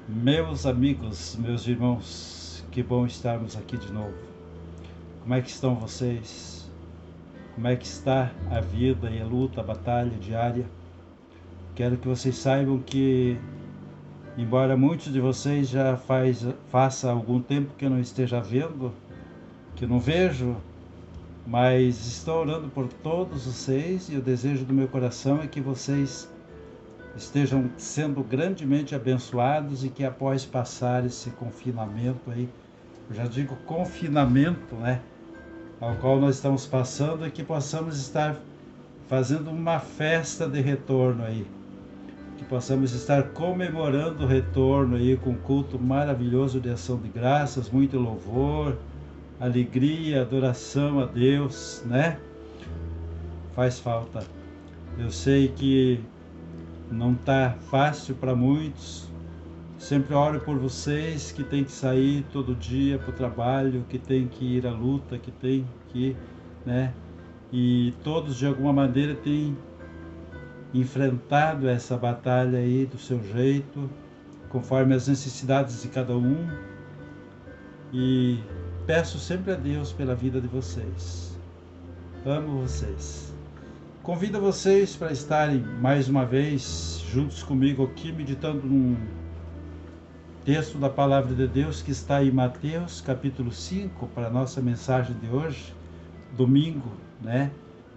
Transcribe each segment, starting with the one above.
Meus amigos, meus irmãos, que bom estarmos aqui de novo. Como é que estão vocês? Como é que está a vida e a luta, a batalha diária? Quero que vocês saibam que, embora muitos de vocês já faça algum tempo que eu não esteja vendo, que eu não vejo, mas estou orando por todos vocês e o desejo do meu coração é que vocês estejam sendo grandemente abençoados e que após passar esse confinamento aí, eu já digo confinamento, né, ao qual nós estamos passando, e que possamos estar fazendo uma festa de retorno aí, que possamos estar comemorando o retorno aí com um culto maravilhoso de ação de graças, muito louvor, alegria, adoração a Deus, né? Faz falta. Eu sei que não está fácil para muitos. Sempre oro por vocês que tem que sair todo dia para o trabalho, que tem que ir à luta, que tem que, né? E todos de alguma maneira têm enfrentado essa batalha aí do seu jeito, conforme as necessidades de cada um. E peço sempre a Deus pela vida de vocês. Amo vocês. Convido vocês para estarem mais uma vez juntos comigo aqui, meditando num texto da Palavra de Deus que está em Mateus, capítulo 5, para a nossa mensagem de hoje, domingo, né?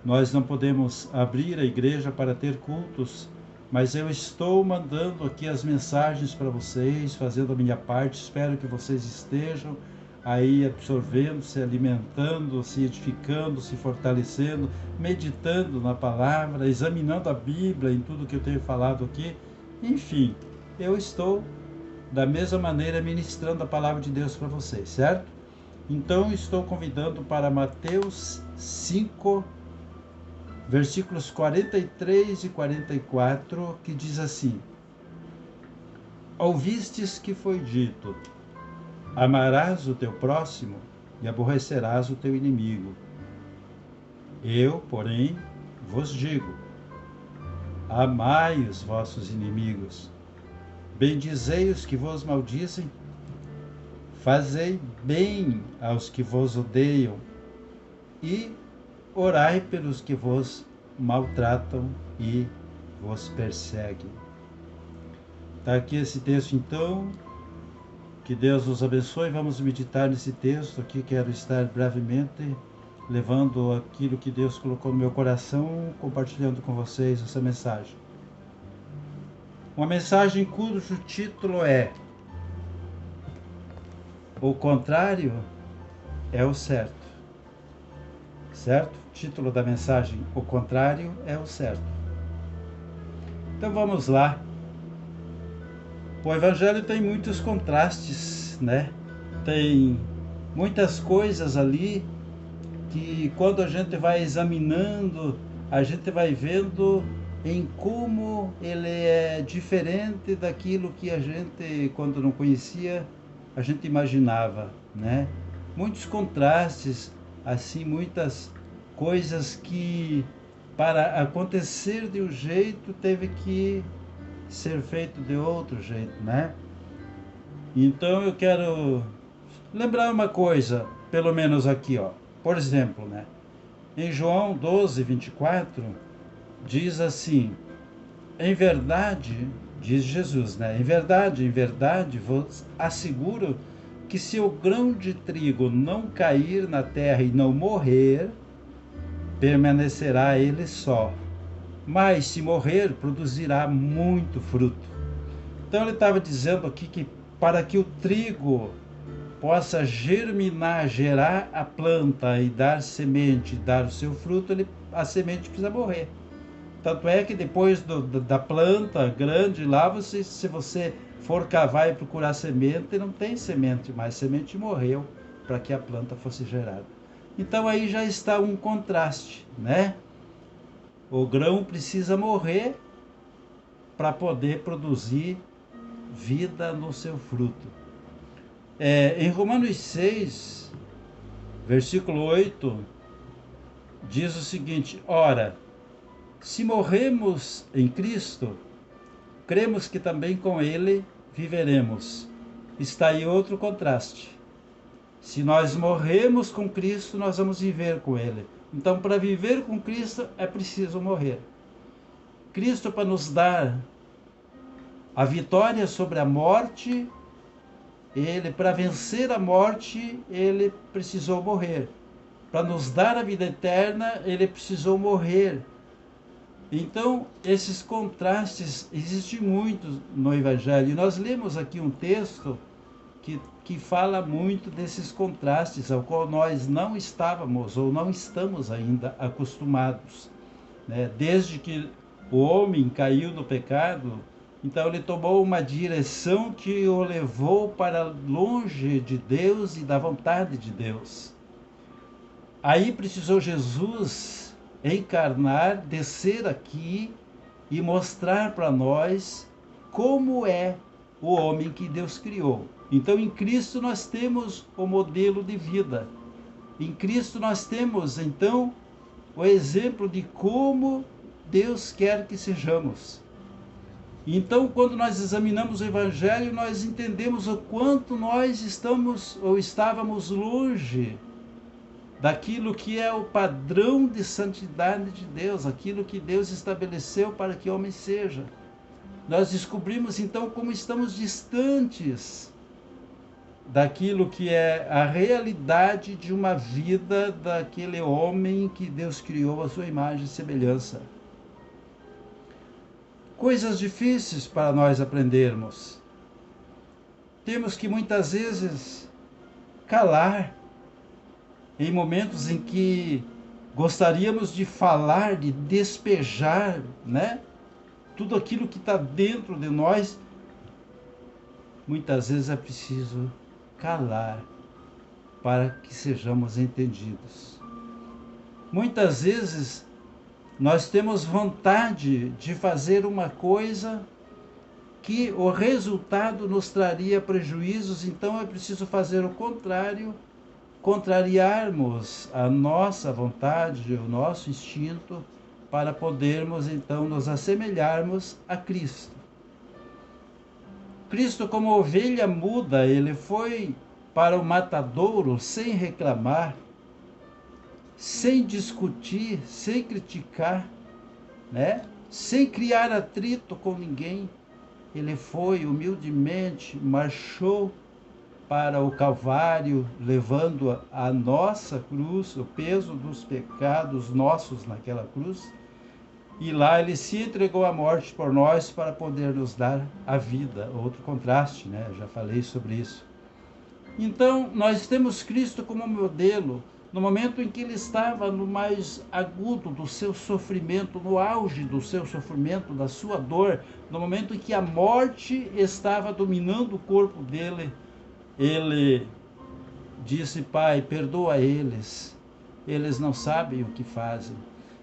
Nós não podemos abrir a igreja para ter cultos, mas eu estou mandando aqui as mensagens para vocês, fazendo a minha parte. Espero que vocês estejam aí absorvendo, se alimentando, se edificando, se fortalecendo, meditando na palavra, examinando a Bíblia em tudo que eu tenho falado aqui. Enfim, eu estou da mesma maneira ministrando a palavra de Deus para vocês, certo? Então estou convidando para Mateus 5, versículos 43 e 44, que diz assim: Ouvistes que foi dito: amarás o teu próximo e aborrecerás o teu inimigo. Eu, porém, vos digo: amai os vossos inimigos, bendizei os que vos maldizem, fazei bem aos que vos odeiam e orai pelos que vos maltratam e vos perseguem. Está aqui esse texto, então. Que Deus nos abençoe. Vamos meditar nesse texto aqui. Quero estar brevemente levando aquilo que Deus colocou no meu coração, compartilhando com vocês essa mensagem. Uma mensagem cujo título é: O contrário é o certo. Certo? Título da mensagem: O contrário é o certo. Então vamos lá. O Evangelho tem muitos contrastes, né? Tem muitas coisas ali que, quando a gente vai examinando, a gente vai vendo em como ele é diferente daquilo que a gente, quando não conhecia, a gente imaginava, né? Muitos contrastes, assim, muitas coisas que, para acontecer de um jeito, teve que ser feito de outro jeito, né? Então eu quero lembrar uma coisa, pelo menos aqui, ó. Por exemplo, né? Em João 12, 24, diz assim: em verdade, diz Jesus, né? Em verdade, vos asseguro que se o grão de trigo não cair na terra e não morrer, permanecerá ele só. Mas se morrer, produzirá muito fruto. Então ele estava dizendo aqui que, para que o trigo possa germinar, gerar a planta e dar semente, dar o seu fruto, a semente precisa morrer. Tanto é que depois da planta grande lá, se você for cavar e procurar semente, não tem semente mais, semente morreu para que a planta fosse gerada. Então aí já está um contraste, né? O grão precisa morrer para poder produzir vida no seu fruto. Em Romanos 6, versículo 8, diz o seguinte: ora, se morremos em Cristo, cremos que também com ele viveremos. Está aí outro contraste. Se nós morremos com Cristo, nós vamos viver com Ele. Então, para viver com Cristo, é preciso morrer. Cristo, para nos dar a vitória sobre a morte, para vencer a morte, ele precisou morrer. Para nos dar a vida eterna, ele precisou morrer. Então, esses contrastes existem muitos no Evangelho. E nós lemos aqui um texto que fala muito desses contrastes, ao qual nós não estávamos ou não estamos ainda acostumados. Né? Desde que o homem caiu no pecado, então ele tomou uma direção que o levou para longe de Deus e da vontade de Deus. Aí precisou Jesus encarnar, descer aqui e mostrar para nós como é o homem que Deus criou. Então, em Cristo nós temos o modelo de vida. Em Cristo nós temos, então, o exemplo de como Deus quer que sejamos. Então, quando nós examinamos o Evangelho, nós entendemos o quanto nós estamos ou estávamos longe daquilo que é o padrão de santidade de Deus, aquilo que Deus estabeleceu para que o homem seja. Nós descobrimos então como estamos distantes daquilo que é a realidade de uma vida daquele homem que Deus criou à sua imagem e semelhança. Coisas difíceis para nós aprendermos. Temos que muitas vezes calar em momentos em que gostaríamos de falar, de despejar, né? Tudo aquilo que está dentro de nós. Muitas vezes é preciso calar para que sejamos entendidos. Muitas vezes nós temos vontade de fazer uma coisa que o resultado nos traria prejuízos, então é preciso fazer o contrário, contrariarmos a nossa vontade, o nosso instinto, para podermos então nos assemelharmos a Cristo. Cristo, como ovelha muda, ele foi para o matadouro sem reclamar, sem discutir, sem criticar, né? Sem criar atrito com ninguém. Ele foi humildemente, marchou para o Calvário, levando a nossa cruz, o peso dos pecados nossos naquela cruz. E lá ele se entregou à morte por nós para poder nos dar a vida. Outro contraste, né? Já falei sobre isso. Então, nós temos Cristo como modelo no momento em que ele estava no mais agudo do seu sofrimento, no auge do seu sofrimento, da sua dor, no momento em que a morte estava dominando o corpo dele. Ele disse: Pai, perdoa eles não sabem o que fazem.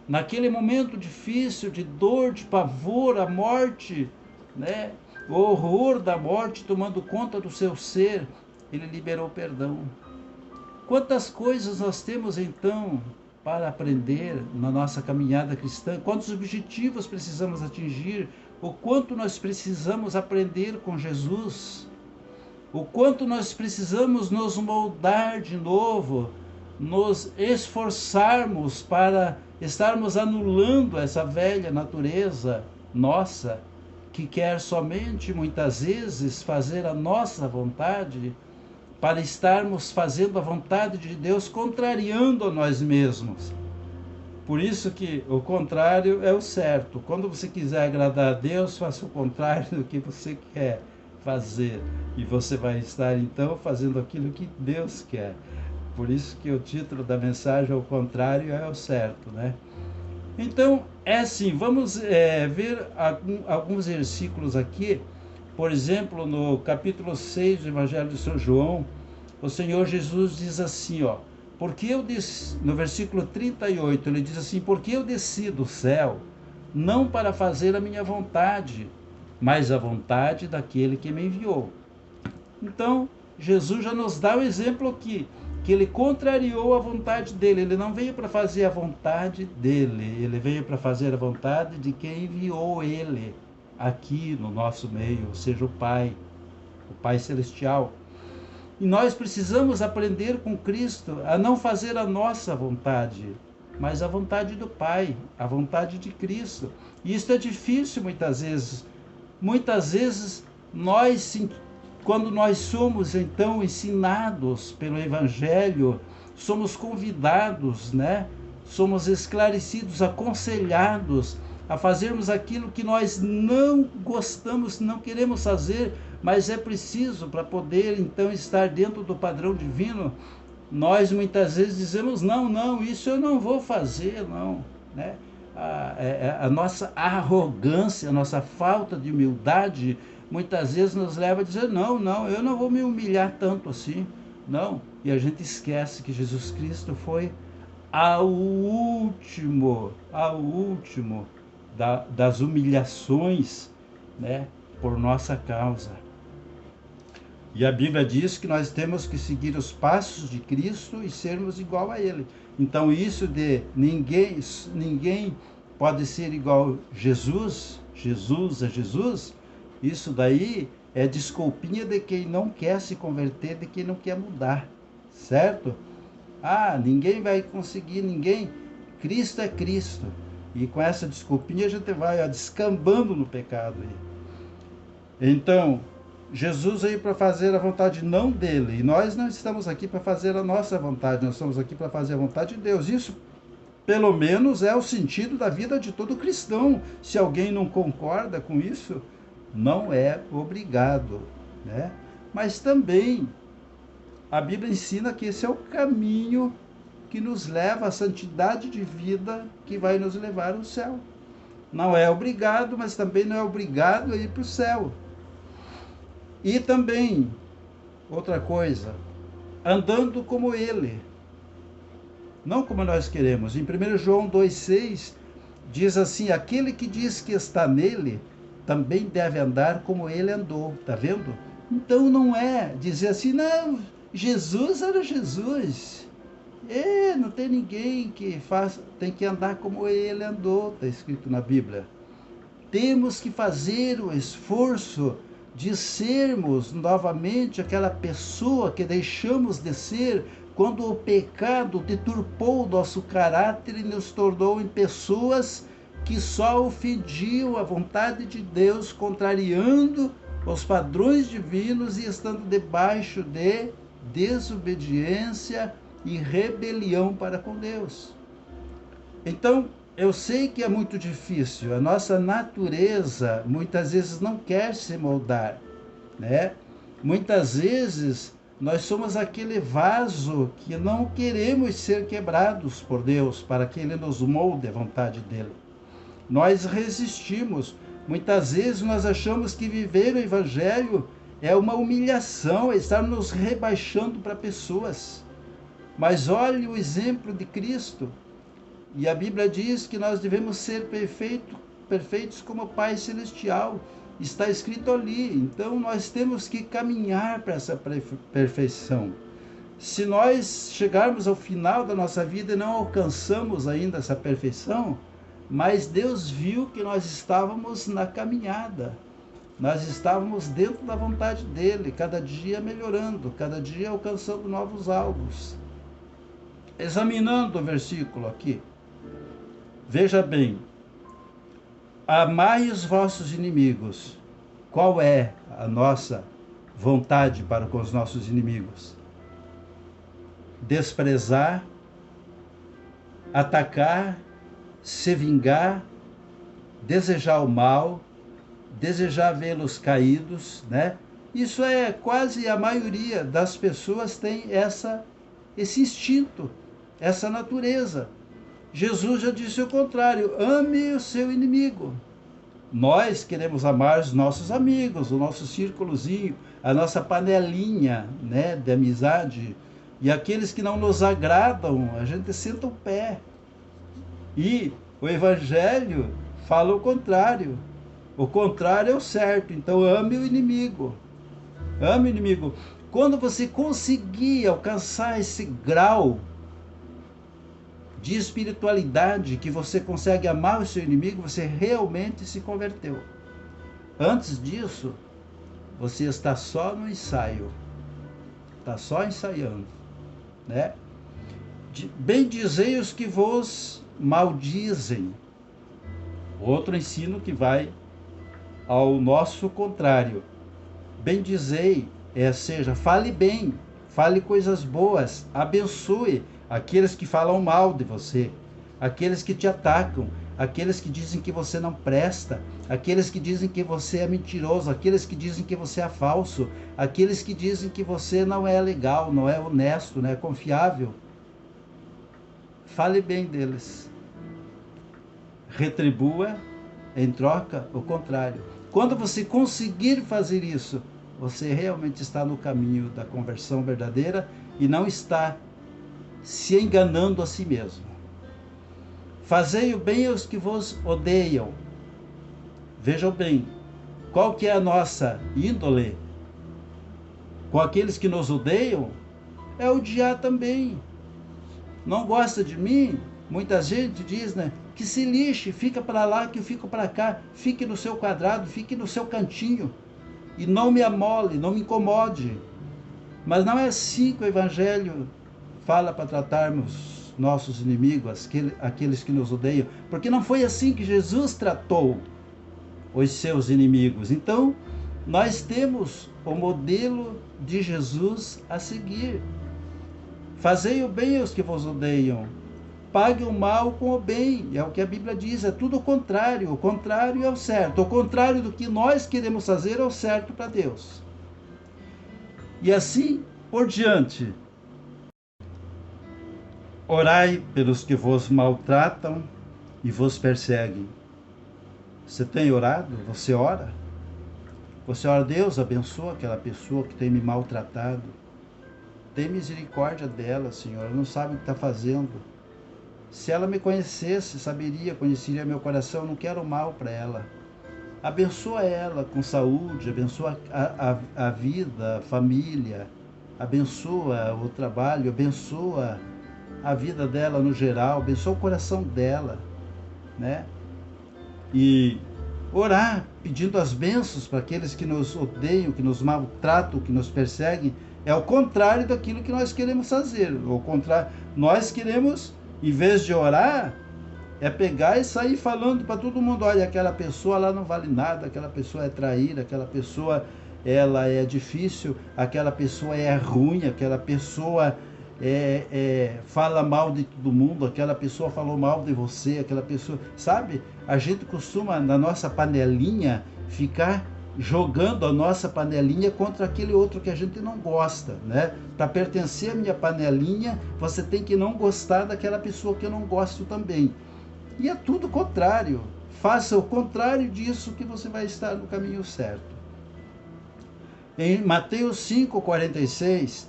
Naquele momento difícil de dor, de pavor, a morte, né? O horror da morte tomando conta do seu ser, ele liberou perdão. Quantas coisas nós temos então para aprender na nossa caminhada cristã? Quantos objetivos precisamos atingir? O quanto nós precisamos aprender com Jesus? O quanto nós precisamos nos moldar de novo, nos esforçarmos para estarmos anulando essa velha natureza nossa, que quer somente, muitas vezes, fazer a nossa vontade, para estarmos fazendo a vontade de Deus, contrariando a nós mesmos. Por isso que o contrário é o certo. Quando você quiser agradar a Deus, faça o contrário do que você quer fazer. E você vai estar, então, fazendo aquilo que Deus quer. Por isso que o título da mensagem, ao contrário, é o certo, né? Então, é assim, vamos ver alguns versículos aqui. Por exemplo, no capítulo 6 do Evangelho de São João, o Senhor Jesus diz assim, ó, porque eu desci, no versículo 38, ele diz assim: porque eu desci do céu, não para fazer a minha vontade, mas a vontade daquele que me enviou. Então, Jesus já nos dá o exemplo aqui, que ele contrariou a vontade dele. Ele não veio para fazer a vontade dele, ele veio para fazer a vontade de quem enviou ele aqui no nosso meio, ou seja, o Pai. o Pai Celestial. E nós precisamos aprender com Cristo a não fazer a nossa vontade, mas a vontade do Pai, a vontade de Cristo. E isso é difícil muitas vezes. Muitas vezes quando nós somos então ensinados pelo Evangelho, somos convidados, né? Somos esclarecidos, aconselhados a fazermos aquilo que nós não gostamos, não queremos fazer, mas é preciso para poder então estar dentro do padrão divino. Nós muitas vezes dizemos, não, isso eu não vou fazer, não, né? A nossa arrogância, a nossa falta de humildade, muitas vezes nos leva a dizer, não, eu não vou me humilhar tanto assim, não. E a gente esquece que Jesus Cristo foi ao último das humilhações, né, por nossa causa. E a Bíblia diz que nós temos que seguir os passos de Cristo e sermos igual a Ele. Então isso de ninguém pode ser igual a Jesus, isso daí é desculpinha de quem não quer se converter, de quem não quer mudar, certo? Ninguém vai conseguir, Cristo é Cristo. E com essa desculpinha a gente vai descambando no pecado. Então, Jesus veio para fazer a vontade não dele, e nós não estamos aqui para fazer a nossa vontade, nós estamos aqui para fazer a vontade de Deus. Isso, pelo menos, é o sentido da vida de todo cristão. Se alguém não concorda com isso, não é obrigado, né? Mas também a Bíblia ensina que esse é o caminho que nos leva à santidade de vida, que vai nos levar ao céu. Não é obrigado, mas também não é obrigado a ir para o céu. E também, outra coisa, andando como Ele, não como nós queremos. Em 1 João 2,6 diz assim, aquele que diz que está nele, também deve andar como Ele andou. Está vendo? Então não é dizer assim, não, Jesus era Jesus. Não tem ninguém que faça, tem que andar como Ele andou, está escrito na Bíblia. Temos que fazer o esforço de sermos novamente aquela pessoa que deixamos de ser quando o pecado deturpou o nosso caráter e nos tornou em pessoas que só ofendiam a vontade de Deus, contrariando os padrões divinos e estando debaixo de desobediência e rebelião para com Deus. Então, eu sei que é muito difícil, a nossa natureza muitas vezes não quer se moldar, né? Muitas vezes nós somos aquele vaso que não queremos ser quebrados por Deus para que Ele nos molde a vontade dEle. Nós resistimos. Muitas vezes nós achamos que viver o Evangelho é uma humilhação, é estar nos rebaixando para pessoas. Mas olhe o exemplo de Cristo. E a Bíblia diz que nós devemos ser perfeitos como o Pai Celestial. Está escrito ali. Então nós temos que caminhar para essa perfeição. Se nós chegarmos ao final da nossa vida e não alcançamos ainda essa perfeição, mas Deus viu que nós estávamos na caminhada. Nós estávamos dentro da vontade dEle, cada dia melhorando, cada dia alcançando novos alvos. Examinando o versículo aqui, veja bem, amai os vossos inimigos. Qual é a nossa vontade para com os nossos inimigos? Desprezar, atacar, se vingar, desejar o mal, desejar vê-los caídos, né? Isso é quase a maioria das pessoas tem esse instinto, essa natureza. Jesus já disse o contrário, ame o seu inimigo. Nós queremos amar os nossos amigos, o nosso círculozinho, a nossa panelinha, né, de amizade. E aqueles que não nos agradam, a gente senta o pé. E o Evangelho fala o contrário. O contrário é o certo. Então ame o inimigo. Ame o inimigo. Quando você conseguir alcançar esse grau de espiritualidade que você consegue amar o seu inimigo, você realmente se converteu. Antes disso, você está só no ensaio, está só ensaiando, né? Bendizei os que vos maldizem. Outro ensino que vai ao nosso contrário. Bendizei, seja, fale bem, fale coisas boas, abençoe aqueles que falam mal de você, aqueles que te atacam, aqueles que dizem que você não presta, aqueles que dizem que você é mentiroso, aqueles que dizem que você é falso, aqueles que dizem que você não é legal, não é honesto, não é confiável. Fale bem deles. Retribua em troca o contrário. Quando você conseguir fazer isso, você realmente está no caminho da conversão verdadeira e não está se enganando a si mesmo. Fazei o bem aos que vos odeiam. Vejam bem, qual que é a nossa índole? Com aqueles que nos odeiam, é odiar também. Não gosta de mim? Muita gente diz, né? Que se lixe, fica para lá que eu fico para cá, fique no seu quadrado, fique no seu cantinho e não me amole, não me incomode. Mas não é assim que o Evangelho fala para tratarmos nossos inimigos, aqueles que nos odeiam, porque não foi assim que Jesus tratou os seus inimigos. Então, nós temos o modelo de Jesus a seguir. Fazei o bem aos que vos odeiam, pague o mal com o bem, é o que a Bíblia diz, é tudo o contrário é o certo, o contrário do que nós queremos fazer é o certo para Deus. E assim por diante. Orai pelos que vos maltratam e vos perseguem. Você tem orado? Você ora? Você ora, Deus, abençoa aquela pessoa que tem me maltratado. Tem misericórdia dela, Senhor, ela não sabe o que está fazendo. Se ela me conhecesse, conheceria meu coração, eu não quero mal para ela. Abençoa ela com saúde, abençoa a vida, a família, abençoa o trabalho, abençoa a vida dela no geral, abençoa o coração dela, né? E orar, pedindo as bênçãos para aqueles que nos odeiam, que nos maltratam, que nos perseguem, é o contrário daquilo que nós queremos fazer. O contrário, nós queremos, em vez de orar, é pegar e sair falando para todo mundo, olha, aquela pessoa lá não vale nada, aquela pessoa é traíra, aquela pessoa ela é difícil, aquela pessoa é ruim, aquela pessoa fala mal de todo mundo, aquela pessoa falou mal de você, aquela pessoa, sabe? A gente costuma, na nossa panelinha, ficar jogando a nossa panelinha contra aquele outro que a gente não gosta, né? Para pertencer à minha panelinha, você tem que não gostar daquela pessoa que eu não gosto também. E é tudo o contrário. Faça o contrário disso que você vai estar no caminho certo. Em Mateus 5,46,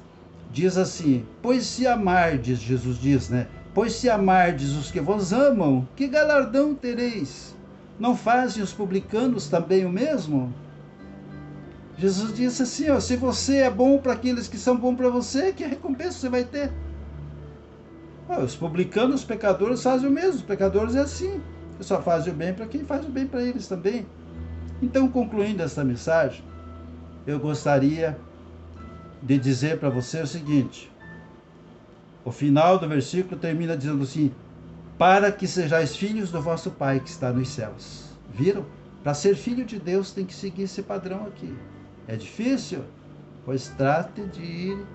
diz assim, pois se amardes, Jesus diz, né? Pois se amardes os que vos amam, que galardão tereis? Não fazem os publicanos também o mesmo? Jesus disse assim, ó, se você é bom para aqueles que são bons para você, que recompensa você vai ter? Os publicanos, os pecadores fazem o mesmo, os pecadores é assim, eles só fazem o bem para quem faz o bem para eles também. Então, concluindo esta mensagem, eu gostaria de dizer para você o seguinte, o final do versículo termina dizendo assim, para que sejais filhos do vosso Pai que está nos céus. Viram? Para ser filho de Deus tem que seguir esse padrão aqui. É difícil? Pois trate de ir,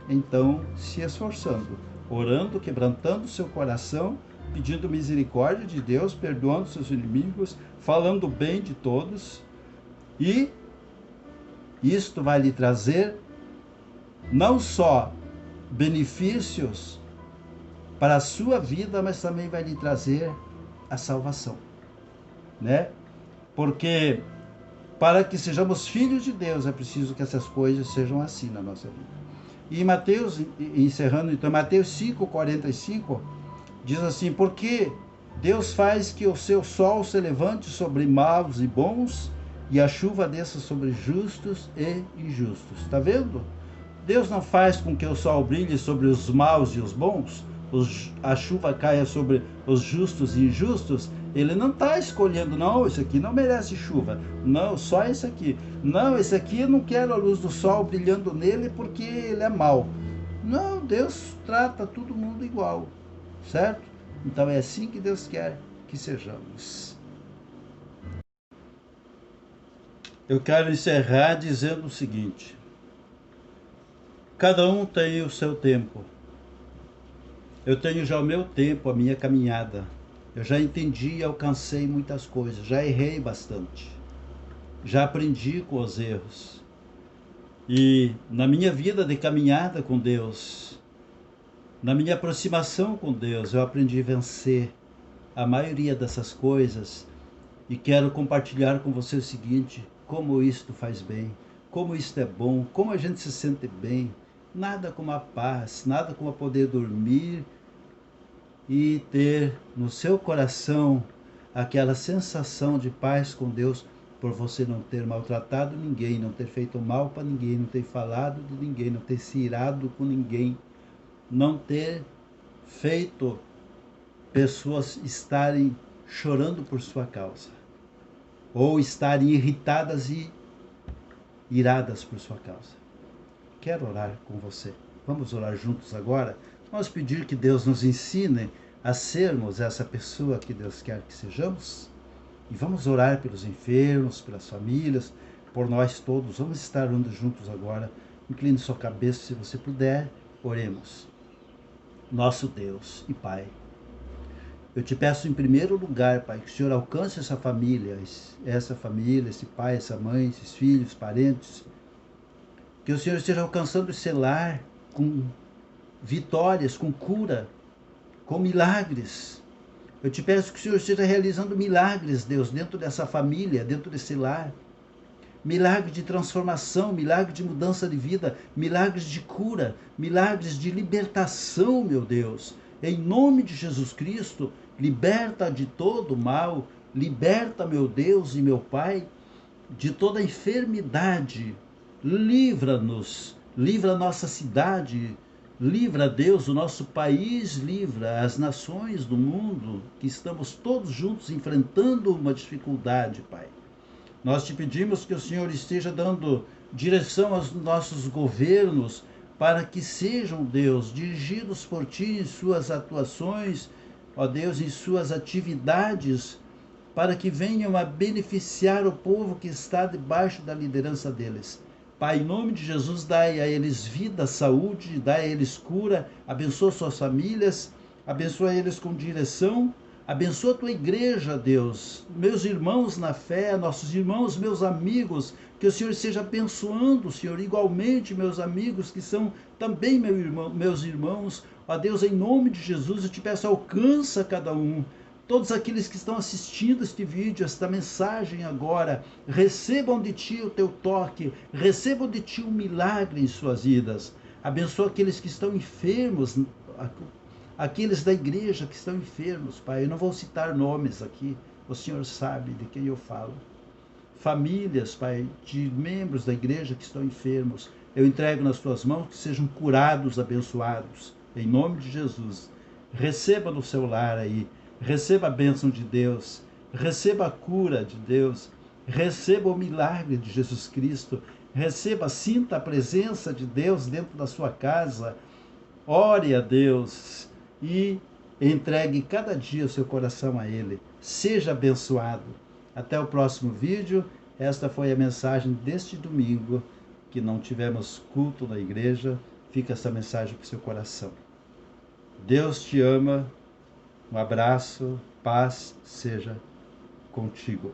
então, se esforçando, orando, quebrantando seu coração, pedindo misericórdia de Deus, perdoando seus inimigos, falando bem de todos, e isto vai lhe trazer não só benefícios para a sua vida, mas também vai lhe trazer a salvação, né? Porque para que sejamos filhos de Deus, é preciso que essas coisas sejam assim na nossa vida. E em Mateus, encerrando então, Mateus 5,45, diz assim, porque Deus faz que o seu sol se levante sobre maus e bons, e a chuva desça sobre justos e injustos. Está vendo? Deus não faz com que o sol brilhe sobre os maus e os bons, a chuva caia sobre os justos e injustos. Ele não está escolhendo, não, esse aqui não merece chuva. Não, só esse aqui. Não, esse aqui eu não quero a luz do sol brilhando nele porque ele é mau. Não, Deus trata todo mundo igual, certo? Então é assim que Deus quer que sejamos. Eu quero encerrar dizendo o seguinte: cada um tem o seu tempo. Eu tenho já o meu tempo, a minha caminhada. Eu já entendi e alcancei muitas coisas, já errei bastante, já aprendi com os erros. E na minha vida de caminhada com Deus, na minha aproximação com Deus, eu aprendi a vencer a maioria dessas coisas e quero compartilhar com você o seguinte: como isto faz bem, como isto é bom, como a gente se sente bem. Nada como a paz, nada como poder dormir e ter no seu coração aquela sensação de paz com Deus, por você não ter maltratado ninguém, não ter feito mal para ninguém, não ter falado de ninguém, não ter se irado com ninguém, não ter feito pessoas estarem chorando por sua causa, ou estarem irritadas e iradas por sua causa. Quero orar com você. Vamos orar juntos agora? Vamos pedir que Deus nos ensine a sermos essa pessoa que Deus quer que sejamos? E vamos orar pelos enfermos, pelas famílias, por nós todos. Vamos estar orando juntos agora. Incline sua cabeça se você puder. Oremos. Nosso Deus e Pai, eu te peço em primeiro lugar, Pai, que o Senhor alcance essa família, esse pai, essa mãe, esses filhos, parentes. Que o Senhor esteja alcançando esse lar com vitórias, com cura, com milagres. Eu te peço que o Senhor esteja realizando milagres, Deus, dentro dessa família, dentro desse lar. Milagre de transformação, milagre de mudança de vida, milagres de cura, milagres de libertação, meu Deus. Em nome de Jesus Cristo, liberta de todo mal, liberta, meu Deus e meu Pai, de toda enfermidade. Livra-nos, livra a nossa cidade, livra, Deus, o nosso país, livra as nações do mundo, que estamos todos juntos enfrentando uma dificuldade, Pai. Nós te pedimos que o Senhor esteja dando direção aos nossos governos, para que sejam, Deus, dirigidos por Ti em suas atuações, ó Deus, em suas atividades, para que venham a beneficiar o povo que está debaixo da liderança deles. Pai, em nome de Jesus, dai a eles vida, saúde, dai a eles cura, abençoa suas famílias, abençoa eles com direção, abençoa a tua igreja, Deus, meus irmãos na fé, nossos irmãos, meus amigos, que o Senhor esteja abençoando, Senhor, igualmente meus amigos, que são também meus irmãos, ó Deus, em nome de Jesus, eu te peço, alcança cada um. Todos aqueles que estão assistindo este vídeo, esta mensagem agora, recebam de Ti o Teu toque, recebam de Ti um milagre em suas vidas. Abençoa aqueles que estão enfermos, aqueles da igreja que estão enfermos, Pai. Eu não vou citar nomes aqui, o Senhor sabe de quem eu falo. Famílias, Pai, de membros da igreja que estão enfermos, eu entrego nas Tuas mãos, que sejam curados, abençoados, em nome de Jesus. Receba no seu lar aí, receba a bênção de Deus, receba a cura de Deus, receba o milagre de Jesus Cristo, receba, sinta a presença de Deus dentro da sua casa, ore a Deus e entregue cada dia o seu coração a Ele. Seja abençoado. Até o próximo vídeo. Esta foi a mensagem deste domingo, que não tivemos culto na igreja. Fica essa mensagem para o seu coração. Deus te ama. Um abraço, paz seja contigo.